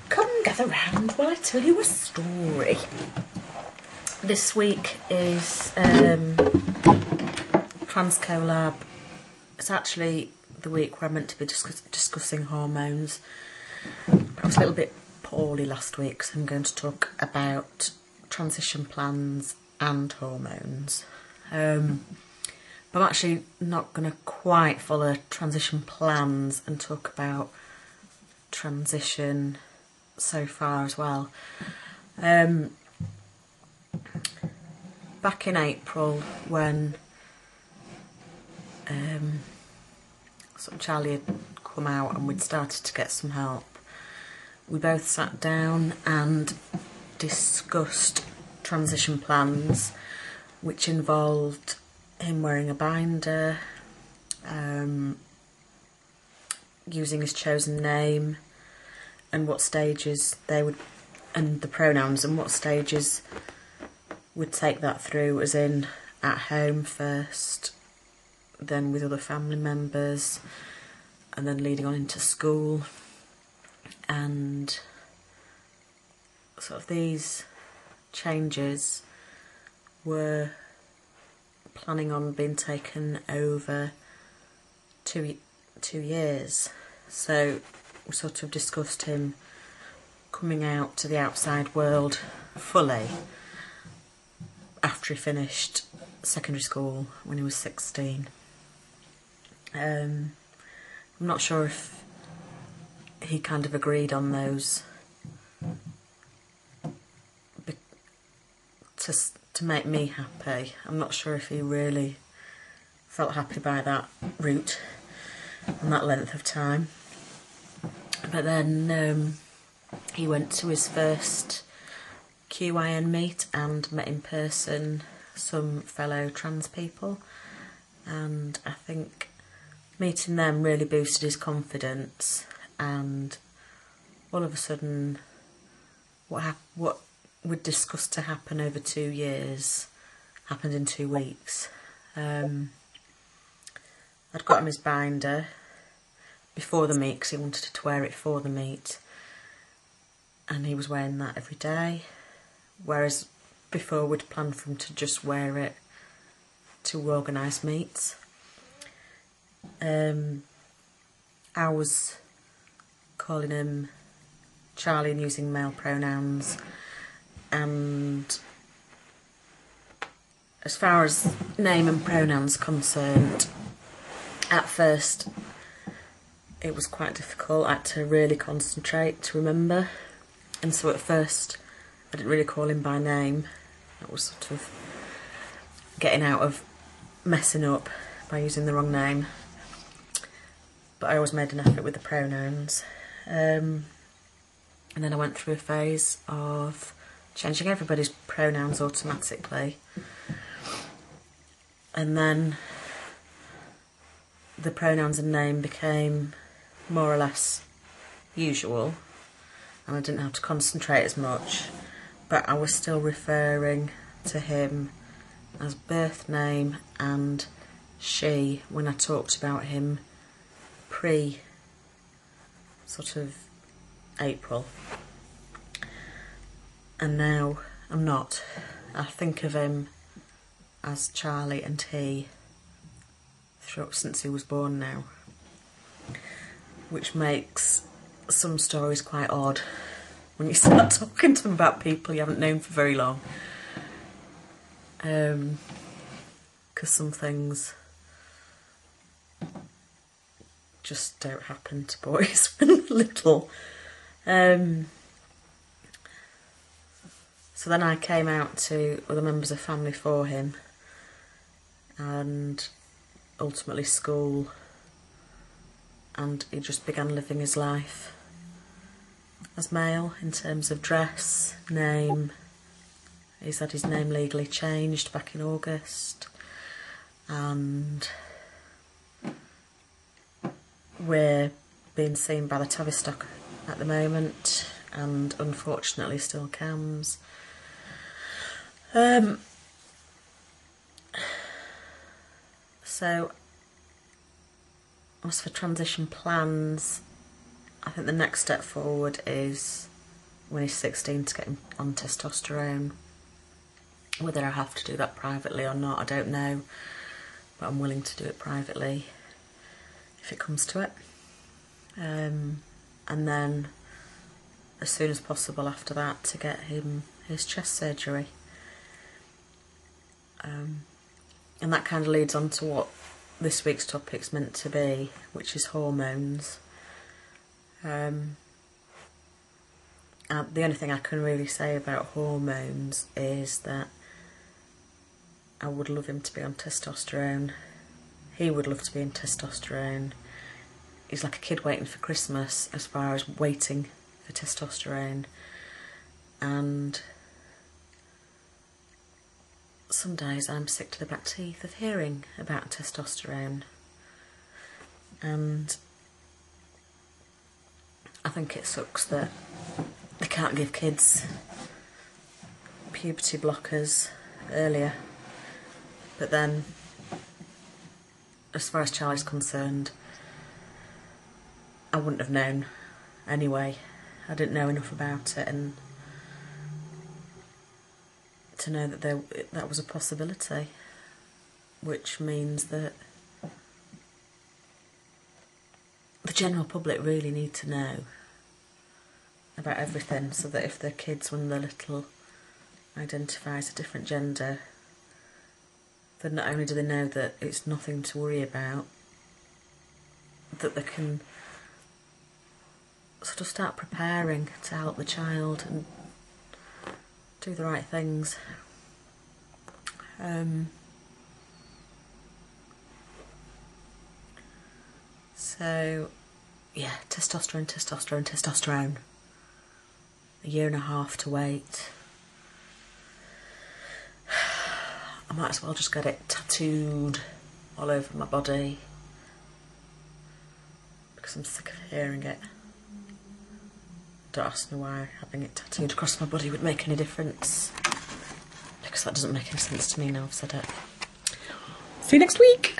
Come gather round while I tell you a story. This week is Transcolab. It's actually the week where I'm meant to be discussing hormones. I was a little bit poorly last week, so I'm going to talk about transition plans and hormones. But I'm actually not going to quite follow transition plans and talk about transition so far as well. Back in April, when sort of Charlie had come out and we'd started to get some help, we both sat down and discussed transition plans, which involved him wearing a binder, using his chosen name, and what stages they would, and the pronouns, and what stages would take that through, as in at home first, then with other family members, and then leading on into school. And sort of these changes were planning on being taken over 2 years. So we sort of discussed him coming out to the outside world fully after he finished secondary school when he was 16. I'm not sure if he kind of agreed on those to make me happy. I'm not sure if he really felt happy by that route and that length of time. But then he went to his first QIN meet and met in person some fellow trans people, and I think meeting them really boosted his confidence. And all of a sudden, what we'd discussed to happen over 2 years happened in 2 weeks. I'd got him his binder before the meet because he wanted to wear it for the meet, and he was wearing that every day, whereas before we'd planned for him to just wear it to organise meets. I was calling him Charlie and using male pronouns, and as far as name and pronouns concerned, at first it was quite difficult. I had to really concentrate to remember, and so at first I didn't really call him by name. It was sort of getting out of messing up by using the wrong name, but I always made an effort with the pronouns. And then I went through a phase of changing everybody's pronouns automatically, and then the pronouns and name became more or less usual, and I didn't have to concentrate as much, but I was still referring to him as birth name and she when I talked about him pre sort of April. And now I'm not. I think of him as Charlie and he since he was born now, which makes some stories quite odd when you start talking to them about people you haven't known for very long, because some things just don't happen to boys when they're little. So then I came out to other members of family for him, and ultimately school, and he just began living his life as male in terms of dress, name. He's had his name legally changed back in August, and we're being seen by the Tavistock at the moment, and unfortunately still CAMS. So as for transition plans, I think the next step forward is when he's 16 to get him on testosterone. Whether I have to do that privately or not, I don't know, but I'm willing to do it privately if it comes to it. And then as soon as possible after that to get him his chest surgery. And that kind of leads on to what this week's topic's meant to be, which is hormones. The only thing I can really say about hormones is that I would love him to be on testosterone. He would love to be on testosterone. He's like a kid waiting for Christmas as far as waiting for testosterone. And some days I'm sick to the back teeth of hearing about testosterone. And I think it sucks that they can't give kids puberty blockers earlier. But then, as far as Charlie's concerned, I wouldn't have known anyway. I didn't know enough about it, and to know that that was a possibility, which means that the general public really need to know about everything, so that if their kids, when they're little, identify as a different gender, then not only do they know that it's nothing to worry about, that they can sort of start preparing to help the child and do the right things. So, yeah, testosterone. A year and a half to wait. I might as well just get it tattooed all over my body because I'm sick of hearing it. Don't ask me why having it tattooed across my body would make any difference, because that doesn't make any sense to me now I've said it. See you next week!